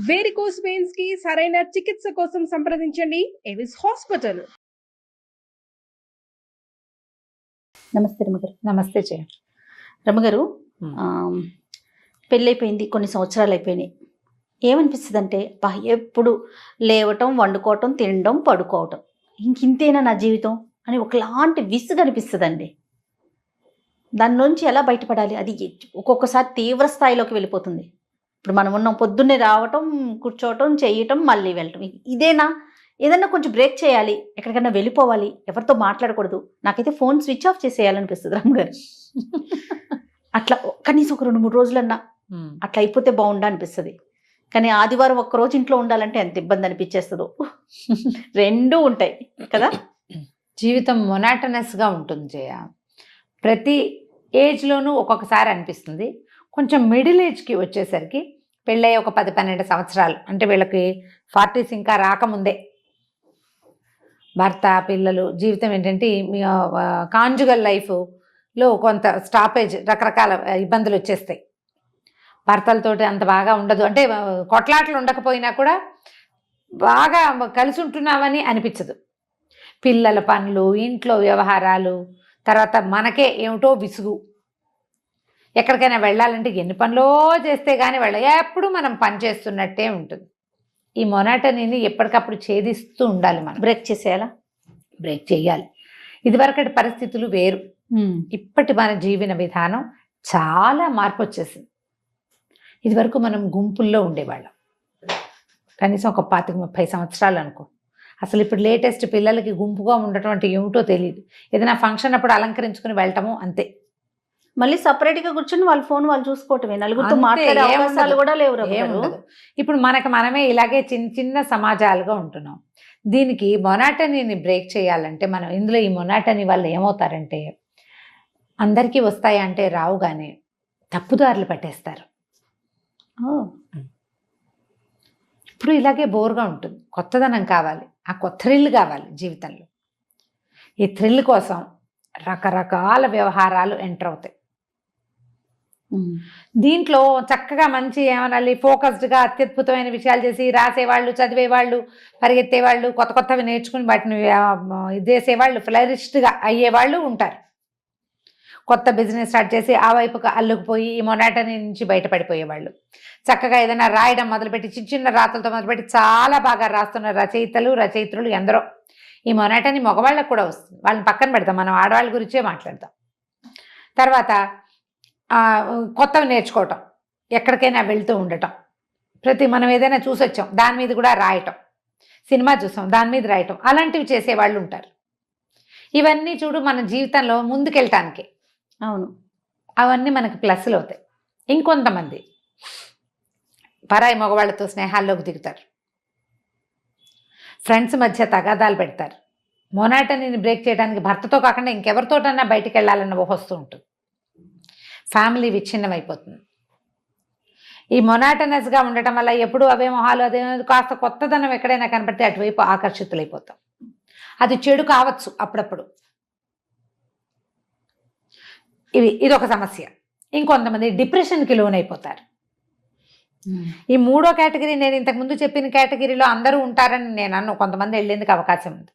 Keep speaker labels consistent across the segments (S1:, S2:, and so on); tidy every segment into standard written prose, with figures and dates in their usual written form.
S1: Varicose veins కి సరైన చికిత్స కోసం సంప్రదించండి ఎవిస్ హాస్పిటల్.
S2: నమస్తే రమగారు.
S3: నమస్తే జయ.
S2: రమగారు, పెళ్ళైపోయింది, కొన్ని సంవత్సరాలు అయిపోయినాయి. ఏమనిపిస్తుంది అంటే ఎప్పుడు లేవటం, వండుకోవటం, తినడం, పడుకోవటం, ఇంతేనా నా జీవితం అని ఒకలాంటి విసుగు అనిపిస్తుందండి. దాని నుంచి ఎలా బయటపడాలి? అది ఒక్కొక్కసారి తీవ్ర స్థాయిలోకి వెళ్ళిపోతుంది. ఇప్పుడు మనం ఉన్నాం, పొద్దున్నే రావటం, కూర్చోవటం, చేయటం, మళ్ళీ వెళ్ళటం, ఇదేనా? ఏదన్నా కొంచెం బ్రేక్ చేయాలి, ఎక్కడికైనా వెళ్ళిపోవాలి, ఎవరితో మాట్లాడకూడదు. నాకైతే ఫోన్ స్విచ్ ఆఫ్ చేసేయాలనిపిస్తుంది రామ్గారు. అట్లా కనీసం ఒక 2-3 రోజులన్నా అట్లా అయిపోతే బాగుండా అనిపిస్తుంది. కానీ ఆదివారం ఒక్కరోజు ఇంట్లో ఉండాలంటే ఎంత ఇబ్బంది అనిపించేస్తుందో. రెండూ ఉంటాయి కదా.
S3: జీవితం మొనాటనస్గా ఉంటుంది జయ. ప్రతి ఏజ్లోనూ ఒక్కొక్కసారి అనిపిస్తుంది. కొంచెం మిడిల్ ఏజ్కి వచ్చేసరికి, పెళ్ళయ్యి ఒక 10-12 సంవత్సరాలు అంటే వీళ్ళకి 40s ఇంకా రాకముందే భర్త, పిల్లలు, జీవితం ఏంటంటే కాంజుగల్ లైఫ్లో కొంత స్టాపేజ్, రకరకాల ఇబ్బందులు వచ్చేస్తాయి. భర్తలతోటి అంత బాగా ఉండదు, అంటే కొట్లాటలు ఉండకపోయినా కూడా బాగా కలిసి ఉంటున్నామని అనిపించదు. పిల్లల పనులు, ఇంట్లో వ్యవహారాలు, తర్వాత మనకే ఏమిటో విసుగు. ఎక్కడికైనా వెళ్ళాలంటే ఎన్ని పనులో చేస్తే కానీ ఎప్పుడు మనం పని చేస్తున్నట్టే ఉంటుంది. ఈ మొనాటనీని ఎప్పటికప్పుడు ఛేదిస్తూ ఉండాలి. మనం
S2: బ్రేక్ చేసేయాలా?
S3: బ్రేక్ చేయాలి. ఇదివరకటి పరిస్థితులు వేరు, ఇప్పటి మన జీవన విధానం చాలా మార్పు వచ్చేసింది. ఇదివరకు మనం గుంపుల్లో ఉండేవాళ్ళం, కనీసం ఒక 25-30 సంవత్సరాలు అనుకో. అసలు ఇప్పుడు లేటెస్ట్ పిల్లలకి గుంపుగా ఉండటం అంటే ఏమిటో తెలియదు. ఏదైనా ఫంక్షన్ అప్పుడు అలంకరించుకుని వెళ్ళటము అంతే.
S2: మళ్ళీ సపరేట్గా కూర్చొని వాళ్ళ ఫోన్ వాళ్ళు చూసుకోవటమే, నలుగురితో మాట్లాడే అవకాశాలు కూడా లేవు.
S3: ఇప్పుడు మనమే ఇలాగే చిన్న చిన్న సమాజాలుగా ఉంటున్నాం. దీనికి మొనాటనీని బ్రేక్ చేయాలంటే మనం ఇందులో ఈ మొనాటనీ వల్ల ఏమవుతారంటే, అందరికీ వస్తాయంటే రావు, కానీ తప్పుదారులు పట్టేస్తారు. ఇప్పుడు ఇలాగే బోర్గా ఉంటుంది. కొత్తదనం కావాలి, ఆ కొత్త థ్రిల్ కావాలి జీవితంలో. ఈ థ్రిల్ కోసం రకరకాల వ్యవహారాలు ఎంటర్ అవుతాయి. దీంట్లో చక్కగా మంచి ఏమనాలి, ఫోకస్డ్గా అత్యద్భుతమైన విషయాలు చేసి రాసేవాళ్ళు, చదివేవాళ్ళు, పరిగెత్తేవాళ్ళు, కొత్త కొత్తవి నేర్చుకుని వాటిని చేసేవాళ్ళు, ఫ్లరిష్డ్గా అయ్యేవాళ్ళు ఉంటారు. కొత్త బిజినెస్ స్టార్ట్ చేసి ఆ వైపుకు అల్లుకుపోయి ఈ మొనాటనీ నుంచి బయటపడిపోయేవాళ్ళు. చక్కగా ఏదైనా రాయడం మొదలుపెట్టి, చిన్న చిన్న రాతలతో మొదలుపెట్టి చాలా బాగా రాస్తున్న రచయిత్రులు ఎందరో. ఈ మొనాటనీ మగవాళ్ళకు కూడా వస్తుంది, వాళ్ళని పక్కన పెడతాం, మనం ఆడవాళ్ళ గురించే మాట్లాడతాం. తర్వాత కొత్తవి నేర్చుకోవటం, ఎక్కడికైనా వెళ్తూ ఉండటం, మనం ఏదైనా చూసొచ్చాం దాని మీద కూడా రాయటం, సినిమా చూసాం దాని మీద రాయటం, అలాంటివి చేసేవాళ్ళు ఉంటారు. ఇవన్నీ చూడు మన జీవితంలో ముందుకెళ్ళటానికి.
S2: అవును,
S3: అవన్నీ మనకి ప్లస్లు అవుతాయి. ఇంకొంతమంది పరాయి మగవాళ్ళతో స్నేహాల్లోకి దిగుతారు, ఫ్రెండ్స్ మధ్య తగాదాలు పెడతారు. మొనాటనీని బ్రేక్ చేయడానికి భర్తతో కాకుండా ఇంకెవరితోటన్నా బయటికి వెళ్ళాలన్న వస్తూ ఉంటుంది. ఫ్యామిలీ విచ్ఛిన్నమైపోతుంది. ఈ మొనాటనస్గా ఉండటం వల్ల ఎప్పుడు అవే మొహాలు, అదే కాస్త కొత్తదనం ఎక్కడైనా కనపడితే అటువైపు ఆకర్షితులైపోతాం. అది చెడు కావచ్చు అప్పుడప్పుడు. ఇదొక సమస్య. ఇంకొంతమంది డిప్రెషన్కి లోనైపోతారు. ఈ 3వ కేటగిరీ, నేను ఇంతకుముందు చెప్పిన కేటగిరీలో అందరూ ఉంటారని నేను అన్ను. కొంతమంది వెళ్ళేందుకు అవకాశం ఉంది.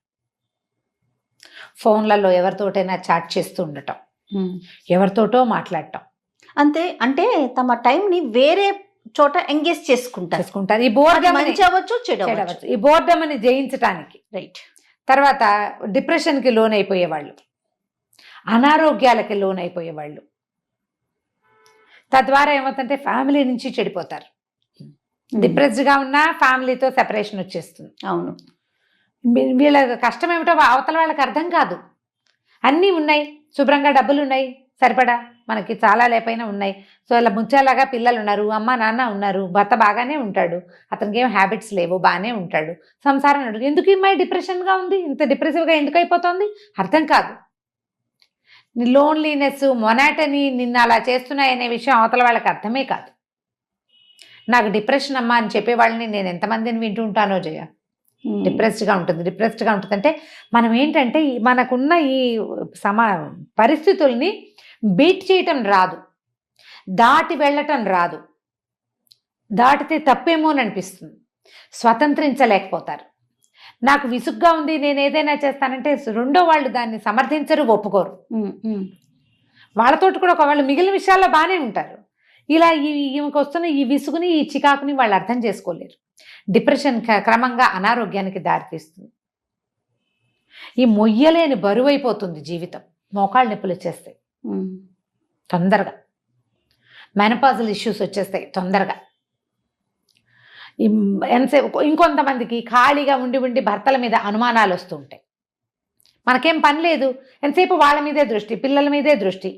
S3: ఫోన్లలో ఎవరితోటైనా చాట్ చేస్తూ ఉండటం, ఎవరితోటో మాట్లాడటం,
S2: అంతే. అంటే తమ టైంని వేరే చోట ఎంగేజ్ చేసుకుంటారు.
S3: ఈ బోర్డమ్
S2: మంచి అవ్వచ్చు, చెడు అవ్వచ్చు.
S3: ఈ బోర్డమ్ని జయించటానికి.
S2: రైట్.
S3: తర్వాత డిప్రెషన్కి లోనైపోయేవాళ్ళు, అనారోగ్యాలకి లోనైపోయేవాళ్ళు. తద్వారా ఏమవుతుందంటే ఫ్యామిలీ నుంచి చెడిపోతారు. డిప్రెస్డ్గా ఉన్నా ఫ్యామిలీతో సెపరేషన్ వచ్చేస్తుంది.
S2: అవును,
S3: వీళ్ళ కష్టం ఏమిటో అవతల వాళ్ళకి అర్థం కాదు. అన్నీ ఉన్నాయి, శుభ్రంగా డబ్బులు ఉన్నాయి, సరిపడా మనకి చాలా లేపైనా ఉన్నాయి. సో ఇలా ముచ్చాలాగా పిల్లలు ఉన్నారు, అమ్మ నాన్న ఉన్నారు, భర్త బాగానే ఉంటాడు, అతనికి ఏం హ్యాబిట్స్ లేవు, బాగానే ఉంటాడు, సంసారం నడు. ఎందుకు ఈ అమ్మాయి డిప్రెషన్గా ఉంది, ఇంత డిప్రెసివ్గా ఎందుకు అయిపోతుంది అర్థం కాదు. లోన్లీనెస్, మొనాటనీ నిన్ను అలా చేస్తున్నాయనే విషయం అవతల వాళ్ళకి అర్థమే కాదు. నాకు డిప్రెషన్ అమ్మా అని చెప్పేవాళ్ళని నేను ఎంతమందిని వింటూ ఉంటానో జయ. డిప్రెస్డ్గా ఉంటుంది అంటే మనం ఏంటంటే మనకున్న ఈ పరిస్థితుల్ని బీట్ చేయటం రాదు, దాటి వెళ్ళటం రాదు. దాటితే తప్పేమో అని అనిపిస్తుంది. స్వతంత్రించలేకపోతారు. నాకు విసుగ్గా ఉంది, నేను ఏదైనా చేస్తానంటే రెండో వాళ్ళు దాన్ని సమర్థించరు, ఒప్పుకోరు. వాళ్ళతోటి కూడా ఒకవేళ మిగిలిన విషయాల్లో బాగానే ఉంటారు. ఇలా ఈమెకు వస్తున్న ఈ విసుగుని, ఈ చికాకుని వాళ్ళు అర్థం చేసుకోలేరు. డిప్రెషన్ క్రమంగా అనారోగ్యానికి దారితీస్తుంది. ఈ మొయ్యలేని బరువు అయిపోతుంది జీవితం. మోకాళ్ళ నొప్పులు వచ్చేస్తాయి తొందరగా. మెనపాజల్ ఇష్యూస్ వచ్చేస్తాయి తొందరగా. ఎంతసేపు ఇంకొంతమందికి ఖాళీగా ఉండి ఉండి భర్తల మీద అనుమానాలు వస్తూ ఉంటాయి. మనకేం పని లేదు, ఎంతసేపు వాళ్ళ మీదే దృష్టి, పిల్లల మీదే దృష్టి.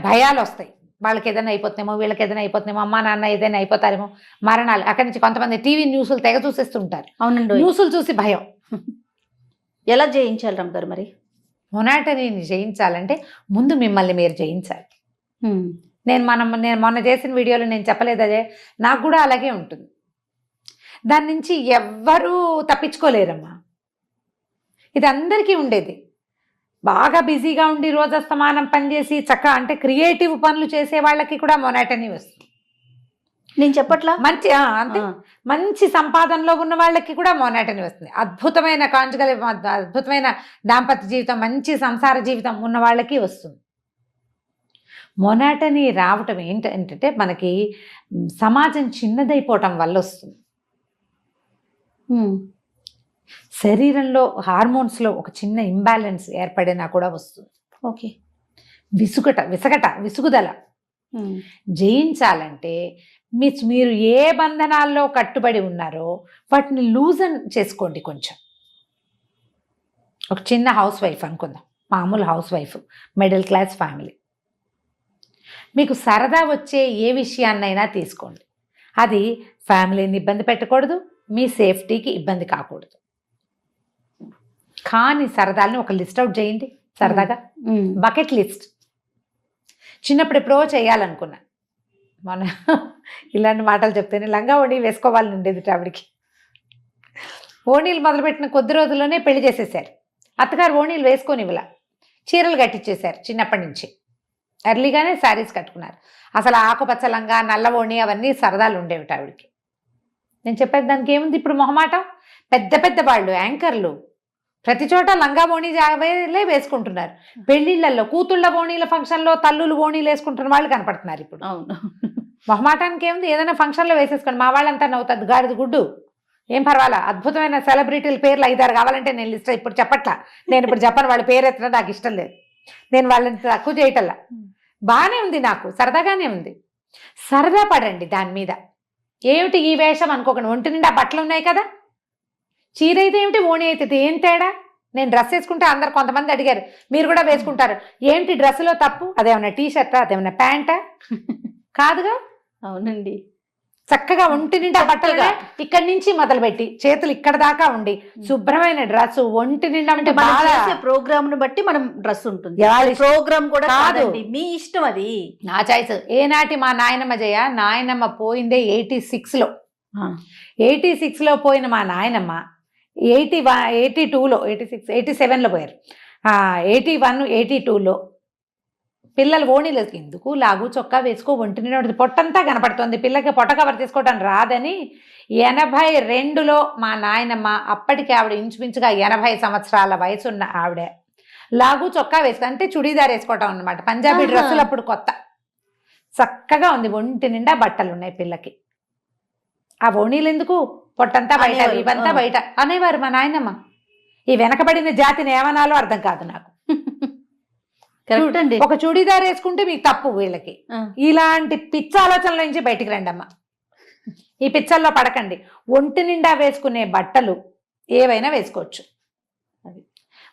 S3: భయాలు వస్తాయి. వాళ్ళకి ఏదైనా అయిపోతుందేమో, వీళ్ళకి ఏదైనా అయిపోతుందేమో, అమ్మా నాన్న ఏదైనా అయిపోతారేమో, మరణాలు. అక్కడి నుంచి కొంతమంది టీవీ న్యూస్లు తెగ చూసేస్తుంటారు.
S2: అవునండి.
S3: న్యూస్లు చూసి భయం.
S2: ఎలా జయించాలి రమ్మగారు మరి?
S3: మొనాటనీని జయించాలంటే ముందు మిమ్మల్ని మీరు జయించాలి. నేను మొన్న చేసిన వీడియోలో నేను చెప్పలేదు అదే, నాకు కూడా అలాగే ఉంటుంది. దాని నుంచి ఎవ్వరూ తప్పించుకోలేరమ్మా. ఇది అందరికీ ఉండేది. బాగా బిజీగా ఉండి రోజస్తమానం పనిచేసి అంటే క్రియేటివ్ పనులు చేసే వాళ్ళకి కూడా మొనాటనీ వస్తుంది.
S2: నేను చెప్పట్లా,
S3: మంచి అంతే, మంచి సంపాదనలో ఉన్న వాళ్ళకి కూడా మొనాటనీ వస్తుంది. అద్భుతమైన అద్భుతమైన దాంపత్య జీవితం, మంచి సంసార జీవితం ఉన్న వాళ్ళకి వస్తుంది. మొనాటనీ రావటం ఏంటంటే మనకి సమాజం చిన్నదైపోవటం వల్ల వస్తుంది. శరీరంలో హార్మోన్స్లో ఒక చిన్న ఇంబ్యాలెన్స్ ఏర్పడినా కూడా వస్తుంది.
S2: ఓకే.
S3: విసుగుదల జయించాలంటే మీరు ఏ బంధనాల్లో కట్టుబడి ఉన్నారో వాటిని లూజన్ చేసుకోండి. కొంచెం ఒక చిన్న హౌస్ వైఫ్ అనుకుందాం, మామూలు house wife, middle class family. మీకు సరదా వచ్చే ఏ విషయాన్నైనా తీసుకోండి. అది ఫ్యామిలీని ఇబ్బంది పెట్టకూడదు, మీ సేఫ్టీకి ఇబ్బంది కాకూడదు. కానీ సరదాలని ఒక లిస్ట్ అవుట్ చేయండి. సరదాగా బకెట్ లిస్ట్. చిన్నప్పుడు ఎప్పుడో చేయాలనుకున్నా. మన ఇలాంటి మాటలు చెప్తేనే లంగా ఓణీలు వేసుకోవాలని ఉండేది ఆవిడికి. ఓణీలు మొదలుపెట్టిన కొద్ది రోజుల్లోనే పెళ్లి చేసేసారు. అత్తగారు ఓణీలు వేసుకొని ఇవ్వలా, చీరలు కట్టించేశారు. చిన్నప్పటి నుంచి ఎర్లీగానే శారీస్ కట్టుకున్నారు. అసలు ఆకుపచ్చ లంగా, నల్ల ఓణి అవన్నీ సరదాలు ఉండేవి ఆవిడికి. నేను చెప్పేది దానికి ఏముంది, ఇప్పుడు మొహమాటం. పెద్ద పెద్ద వాళ్ళు, యాంకర్లు ప్రతి చోట లంగా ఓణి జావేలే వేసుకుంటున్నారు. పెళ్లిళ్లలో కూతుళ్ళ ఓణీల ఫంక్షన్లో తల్లులు ఓణీలు వేసుకుంటున్న వాళ్ళు కనపడుతున్నారు ఇప్పుడు. మొహమాటానికి ఏముంది, ఏదైనా ఫంక్షన్లో వేసేసుకోండి. మా వాళ్ళంతా నవ్వుతుంది, గాడిద గుడ్డు, ఏం పర్వాలా. అద్భుతమైన సెలబ్రిటీల పేర్లు 5-6 కావాలంటే నేను లిస్ట్ ఇప్పుడు చెప్పట్లా. నేను ఇప్పుడు చెప్పను, వాళ్ళ పేరు ఎత్తడం నాకు ఇష్టం లేదు. నేను వాళ్ళని తక్కువ చేయటల్లా. బాగానే ఉంది, నాకు సరదాగానే ఉంది. సరదా పడండి దాని మీద. ఏమిటి ఈ వేషం అనుకోకండి. ఒంటి నిండా బట్టలు ఉన్నాయి కదా, చీర అయితే ఏమిటి, ఓణి అయితే ఏం తేడా? నేను డ్రెస్ వేసుకుంటే అందరు కొంతమంది అడిగారు, మీరు కూడా వేసుకుంటారు, ఏంటి డ్రెస్సులో తప్పు? అదేమన్నా టీషర్టా, అదేమన్నా ప్యాంటా? కాదుగా. అవునండి. చక్కగా ఒంటి నిండా బట్టలుగా ఇక్కడి నుంచి మొదలుపెట్టి చేతులు ఇక్కడ దాకా ఉండి శుభ్రమైన డ్రెస్, ఒంటి నిండా అంటే
S2: ప్రోగ్రామ్ ను బట్టి మనం డ్రెస్ ఉంటుంది. ప్రోగ్రామ్ కూడా కాదు, మీ ఇష్టం, అది
S3: నా చాయిస్. ఏనాటి మా నాయనమ్మ నాయనమ్మ పోయిందే 86లో. 86లో పోయిన మా నాయనమ్మ 82లో 87లో పోయారు. 81, 82లో పిల్లలు ఓణీలు ఎందుకు లాగు చొక్కా వేసుకో, ఒంటి నిండా పొట్టంతా కనపడుతుంది, పిల్లకి పొట్ట కవర్ చేసుకోవటం రాదని 82లో మా నాయనమ్మ, అప్పటికి ఆవిడ ఇంచుమించుగా 80 సంవత్సరాల వయసున్న ఆవిడ, లాగు చొక్కా వేసుకో అంటే చుడీదార్ వేసుకోవటం అన్నమాట. పంజాబీ డ్రెస్సులు అప్పుడు కొత్త, చక్కగా ఉంది, ఒంటి నిండా బట్టలు ఉన్నాయి పిల్లకి. ఆ ఓణీలు ఎందుకు, పొట్టంతా బయట, ఇవంతా బయట అనేవారు మా నాయనమ్మ. ఈ వెనకబడిన జాతిని ఏమనాలో అర్థం కాదు నాకు. ఒక చుడీదార్ వేసుకుంటే మీకు తప్పు. వీళ్ళకి ఇలాంటి పిచ్చ ఆలోచనల నుంచి బయటికి రండి అమ్మ. ఈ పిచ్చల్లో పడకండి. ఒంటి నిండా వేసుకునే బట్టలు ఏవైనా వేసుకోవచ్చు.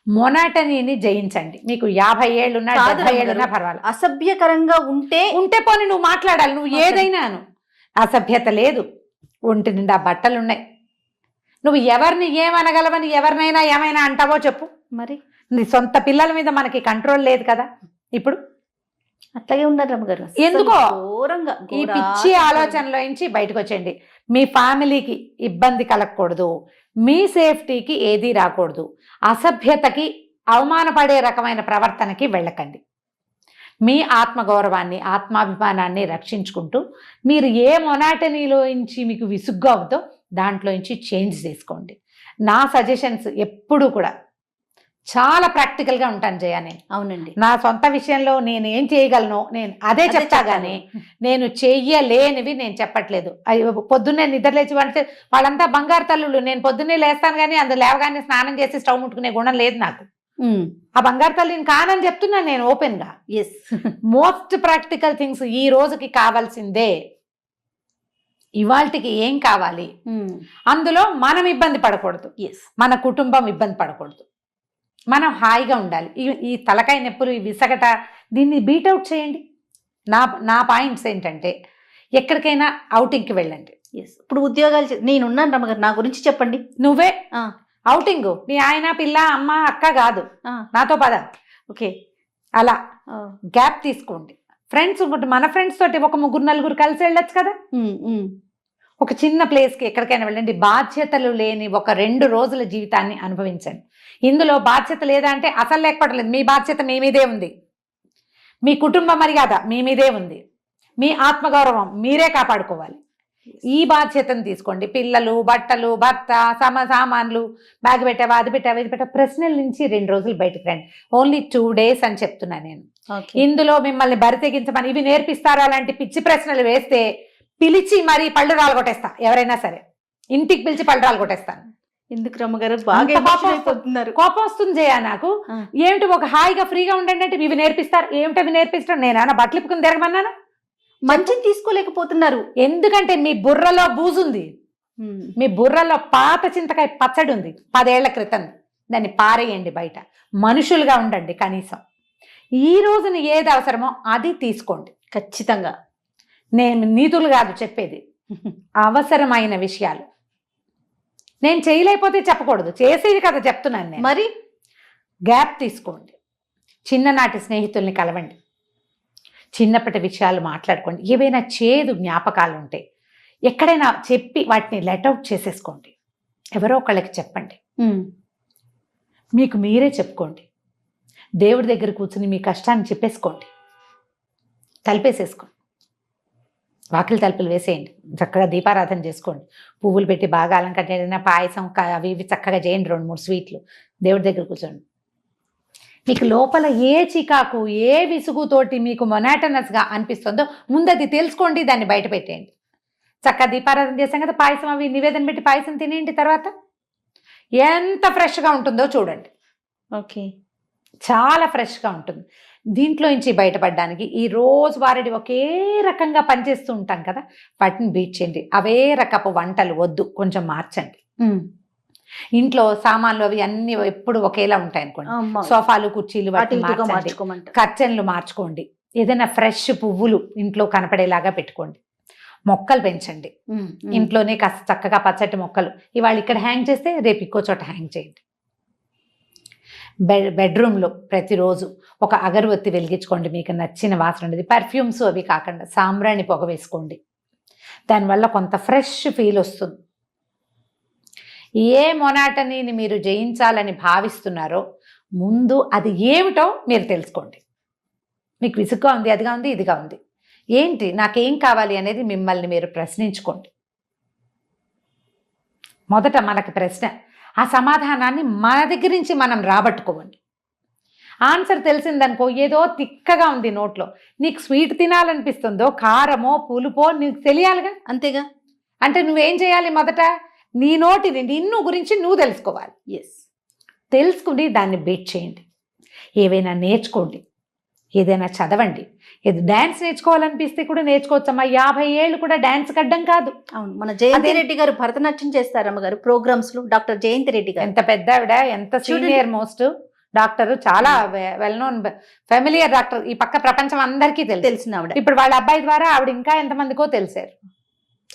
S3: మొనాటనీని జయించండి. మీకు 50 ఏళ్ళున్నా 70 ఏళ్ళున్నా పర్వాలేదు.
S2: అసభ్యకరంగా ఉంటే
S3: పోనీ నువ్వు మాట్లాడాలి, నువ్వు ఏదైనాను. అసభ్యత లేదు, ఒంటి నిండా బట్టలు ఉన్నాయి. నువ్వు ఎవరిని ఏమనగలవని ఎవరినైనా ఏమైనా అంటావో చెప్పు. మరి నీ సొంత పిల్లల మీద మనకి కంట్రోల్ లేదు కదా ఇప్పుడు.
S2: అట్లాగే ఉన్నారు రమ్మగారు.
S3: ఎందుకో ఈ పిచ్చి ఆలోచనలో నుంచి బయటకు వచ్చేయండి. మీ ఫ్యామిలీకి ఇబ్బంది కలగకూడదు, మీ సేఫ్టీకి ఏదీ రాకూడదు, అసభ్యతకి అవమానపడే రకమైన ప్రవర్తనకి వెళ్ళకండి. మీ ఆత్మగౌరవాన్ని, ఆత్మాభిమానాన్ని రక్షించుకుంటూ మీరు ఏ మొనాటనీలో నుంచి మీకు విసుగ్గా అవుతో దాంట్లో నుంచి చేంజ్ చేసుకోండి. నా సజెషన్స్ ఎప్పుడూ కూడా చాలా ప్రాక్టికల్గా ఉంటాను జయ. నేను
S2: అవునండి,
S3: నా సొంత విషయంలో నేను ఏం చేయగలను నేను అదే చెప్తా కానీ నేను చెయ్యలేనివి నేను చెప్పట్లేదు. పొద్దున్నే నిద్రలేచి అంటే వాళ్ళంతా బంగారు తల్లులు, నేను పొద్దున్నే లేస్తాను కానీ అందులో లేవగానే స్నానం చేసి స్టవ్ ముట్టుకునే గుణం లేదు నాకు. ఆ బంగారు తల్లిని కానని చెప్తున్నాను నేను ఓపెన్ గా.
S2: ఎస్,
S3: మోస్ట్ ప్రాక్టికల్ థింగ్స్ ఈ రోజుకి కావాల్సిందే. ఇవాళకి ఏం కావాలి, అందులో మనం ఇబ్బంది పడకూడదు, మన కుటుంబం ఇబ్బంది పడకూడదు, మనం హాయిగా ఉండాలి. ఈ తలకాయ నొప్పులు, ఈ విసగట, దీన్ని బీట్అవుట్ చేయండి. నా పాయింట్స్ ఏంటంటే ఎక్కడికైనా అవుటింగ్కి వెళ్ళండి.
S2: ఇప్పుడు ఉద్యోగాలు నేనున్నాను రమ్మగారు, నా గురించి చెప్పండి.
S3: నువ్వే అవుటింగ్, నీ ఆయన, పిల్ల, అమ్మ, అక్క కాదు, నాతో పద.
S2: ఓకే,
S3: అలా గ్యాప్ తీసుకోండి. ఫ్రెండ్స్, మన ఫ్రెండ్స్ తోటి ఒక 3-4 కలిసి వెళ్ళొచ్చు కదా. ఒక చిన్న ప్లేస్కి ఎక్కడికైనా వెళ్ళండి. బాధ్యతలు లేని ఒక 2 రోజుల జీవితాన్ని అనుభవించండి. ఇందులో బాధ్యత లేదా అంటే అసలు లేకపోవట్లేదు. మీ బాధ్యత మీ మీదే ఉంది, మీ కుటుంబ మర్యాద మీ మీదే ఉంది, మీ ఆత్మగౌరవం మీరే కాపాడుకోవాలి. ఈ బాధ్యతను తీసుకోండి. పిల్లలు, బట్టలు, భర్త, సామాన్లు, బ్యాగ్ పెట్టావా, అది పెట్టావా, ఇది పెట్టావా, ప్రశ్నల నుంచి 2 రోజులు బయటకు రండి. ఓన్లీ 2 days అని చెప్తున్నా నేను. ఇందులో మిమ్మల్ని బరి తెగించమని ఇవి నేర్పిస్తారా అలాంటి పిచ్చి ప్రశ్నలు వేస్తే పిలిచి మరీ పళ్ళు రాలగొట్టేస్తా. ఎవరైనా సరే ఇంటికి పిలిచి పళ్ళు రాలగొట్టేస్తాను.
S2: ఎందుకు రమ్మగారు బాగా
S3: కోపం వస్తుంది జయ నాకు. ఏమిటి ఒక హాయిగా ఫ్రీగా ఉండండి అంటే ఇవి నేర్పిస్తారు. ఏమిటి అవి నేర్పిస్తారు? నేనా బట్టలు ఇప్పుకుని తిరగమన్నానా?
S2: మంచిని తీసుకోలేకపోతున్నారు.
S3: ఎందుకంటే మీ బుర్రలో బూజుంది, మీ బుర్రలో పాత చింతకాయ పచ్చడి ఉంది 10 ఏళ్ల క్రితం. దాన్ని పారేయండి బయట. మనుషులుగా ఉండండి కనీసం. ఈ రోజున ఏది అవసరమో అది తీసుకోండి.
S2: ఖచ్చితంగా
S3: నేను నీతులు కాదు చెప్పేది, అవసరమైన విషయాలు. నేను చేయలేకపోతే చెప్పకూడదు, చేసేది కదా చెప్తున్నాను నేను.
S2: మరి
S3: గ్యాప్ తీసుకోండి. చిన్ననాటి స్నేహితుల్ని కలవండి, చిన్నప్పటి విషయాలు మాట్లాడుకోండి. ఏవైనా చేదు జ్ఞాపకాలు ఉంటే ఎక్కడైనా చెప్పి వాటిని లెట్అవుట్ చేసేసుకోండి. ఎవరో ఒకళ్ళకి చెప్పండి, మీకు మీరే చెప్పుకోండి. దేవుడి దగ్గర కూర్చుని మీ కష్టాన్ని చెప్పేసుకోండి. తలిపేసేసుకోండి, వాకిలి తలుపులు వేసేయండి, చక్కగా దీపారాధన చేసుకోండి, పువ్వులు పెట్టి బాగా అలంకరణ, పాయసం అవి ఇవి చక్కగా చేయండి, 2-3 స్వీట్లు, దేవుడి దగ్గర కూర్చోండి. మీకు లోపల ఏ చికాకు, ఏ విసుగుతోటి మీకు మొనాటనస్గా అనిపిస్తుందో ముందు అది తెలుసుకోండి, దాన్ని బయట పెట్టేయండి. చక్కగా దీపారాధన చేసాం కదా, పాయసం అవి నివేదన పెట్టి పాయసం తినేయండి. తర్వాత ఎంత ఫ్రెష్గా ఉంటుందో చూడండి.
S2: ఓకే,
S3: చాలా ఫ్రెష్గా ఉంటుంది. దీంట్లో నుంచి బయటపడడానికి ఈ రోజు వారిది ఒకే రకంగా పనిచేస్తూ ఉంటాం కదా, వాటిని బీట్ చేయండి. అవే రకపు వంటలు వద్దు, కొంచెం మార్చండి. ఇంట్లో సామాన్లు అవి అన్ని ఎప్పుడు ఒకేలా ఉంటాయి అనుకోండి. సోఫాలు, కుర్చీలు మార్చండి, కర్టెన్లు మార్చుకోండి. ఏదైనా ఫ్రెష్ పువ్వులు ఇంట్లో కనపడేలాగా పెట్టుకోండి. మొక్కలు పెంచండి. ఇంట్లోనే కాస్త చక్కగా పచ్చటి మొక్కలు ఇవాళ ఇక్కడ హ్యాంగ్ చేస్తే రేపు ఇంకో చోట హ్యాంగ్ చేయండి. బెడ్రూమ్లో ప్రతిరోజు ఒక అగరబత్తి వెలిగించుకోండి, మీకు నచ్చిన వాసన ఉండేది. పర్ఫ్యూమ్స్ అవి కాకుండా సాంబ్రాణి పొగ వేసుకోండి. దానివల్ల కొంత ఫ్రెష్ ఫీల్ వస్తుంది. ఏ మొనాటనీని మీరు జయించాలని భావిస్తున్నారో ముందు అది ఏమిటో మీరు తెలుసుకోండి. మీకు విసుగ్గా ఉంది, అదిగా ఉంది, ఇదిగా ఉంది, ఏంటి నాకేం కావాలి అనేది మిమ్మల్ని మీరు ప్రశ్నించుకోండి. మొదట మనకి ప్రశ్న, ఆ సమాధానాన్ని మన దగ్గర నుంచి మనం రాబట్టుకోండి. ఆన్సర్ తెలిసిందనుకో, ఏదో తిక్కగా ఉంది నోట్లో, నీకు స్వీట్ తినాలనిపిస్తుందో కారమో పులుపో నీకు తెలియాలిగా.
S2: అంతేగా.
S3: అంటే నువ్వేం చేయాలి? మొదట నీ నోటిని, నిన్ను గురించి నువ్వు తెలుసుకోవాలి. తెలుసుకుని దాన్ని బీట్ చేయండి. ఏవైనా నేర్చుకోండి, ఏదైనా చదవండి. ఏదో డ్యాన్స్ నేర్చుకోవాలనిపిస్తే కూడా నేర్చుకోవచ్చమ్మా. 50 ఏళ్ళు కూడా డ్యాన్స్ అడ్డం కాదు.
S2: అవును, మన జయంతి రెడ్డి గారు భరతనాట్యం చేస్తారమ్మ గారు ప్రోగ్రామ్స్ లో. డాక్టర్ జయంతి రెడ్డి గారు
S3: ఎంత పెద్ద ఆవిడ, ఎంత సీనియర్ మోస్ట్ డాక్టర్, చాలా వెల్ నోన్ ఫెమిలియర్ డాక్టర్. ఈ పక్క ప్రపంచం అందరికీ తెలిసిన ఆవిడ. ఇప్పుడు వాళ్ళ అబ్బాయి ద్వారా ఆవిడ ఇంకా ఎంతమందికో తెలిసారు.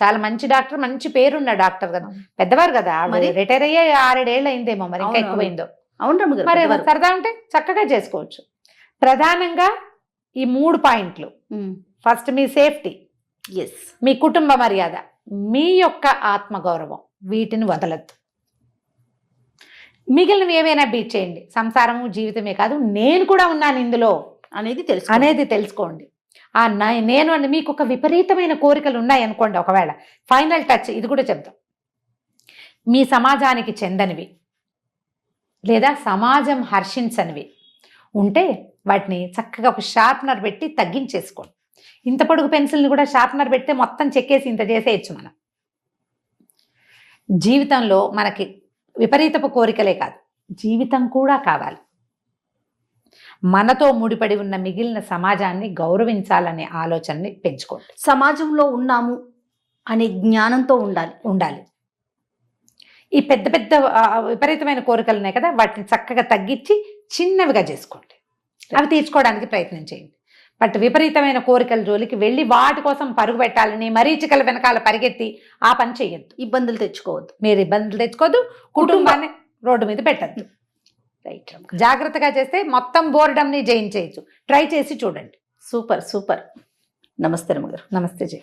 S3: చాలా మంచి డాక్టర్, మంచి పేరున్న డాక్టర్ కదా, పెద్దవారు కదా. రిటైర్ అయ్యే 6-7 ఏళ్ళు అయిందేమో, మరి ఇంకా ఎక్కువైందో.
S2: అవును,
S3: మరి సరదా ఉంటే చక్కగా చేసుకోవచ్చు. ప్రధానంగా ఈ 3 పాయింట్లు. ఫస్ట్ మీ సేఫ్టీ, మీ కుటుంబ మర్యాద, మీ యొక్క ఆత్మగౌరవం, వీటిని వదలద్దు. మిగిలినవి ఏమైనా బీట్ చేయండి. సంసారము జీవితమే కాదు, నేను కూడా ఉన్నాను ఇందులో,
S2: అనేది తెలుసు
S3: అనేది తెలుసుకోండి. నేను అని మీకు ఒక విపరీతమైన కోరికలు ఉన్నాయి అనుకోండి, ఒకవేళ ఫైనల్ టచ్ ఇది కూడా చెప్తాం, మీ సమాజానికి చెందనివి లేదా సమాజం హర్షించనివి ఉంటే వాటిని చక్కగా ఒక షార్ప్నర్ పెట్టి తగ్గించేసుకోండి. ఇంత పొడుగు పెన్సిల్ని కూడా షార్ప్నర్ పెడితే మొత్తం చెక్కేసి ఇంత చేసేయచ్చు. మనం జీవితంలో మనకి విపరీతపు కోరికలే కాదు, జీవితం కూడా కావాలి. మనతో ముడిపడి ఉన్న మిగిలిన సమాజాన్ని గౌరవించాలనే ఆలోచనని పెంచుకోండి.
S2: సమాజంలో ఉన్నాము అనే జ్ఞానంతో ఉండాలి.
S3: ఈ పెద్ద పెద్ద విపరీతమైన కోరికలు ఉన్నాయి కదా, వాటిని చక్కగా తగ్గించి చిన్నవిగా చేసుకోండి. అవి తీర్చుకోవడానికి ప్రయత్నం చేయండి. బట్ విపరీతమైన కోరికల జోలికి వెళ్ళి వాటి కోసం పరుగు పెట్టాలని మరీచికల వెనకాల పరిగెత్తి ఆ పని చేయొద్దు.
S2: ఇబ్బందులు తెచ్చుకోవద్దు.
S3: మీరు ఇబ్బందులు తెచ్చుకోవద్దు, కుటుంబాన్ని రోడ్డు మీద పెట్టద్దు.
S2: రైట్.
S3: జాగ్రత్తగా చేస్తే మొత్తం బోర్డంని జయించేయచ్చు. ట్రై చేసి చూడండి.
S2: సూపర్. నమస్తే రమ్మగారు.
S3: నమస్తే జయ.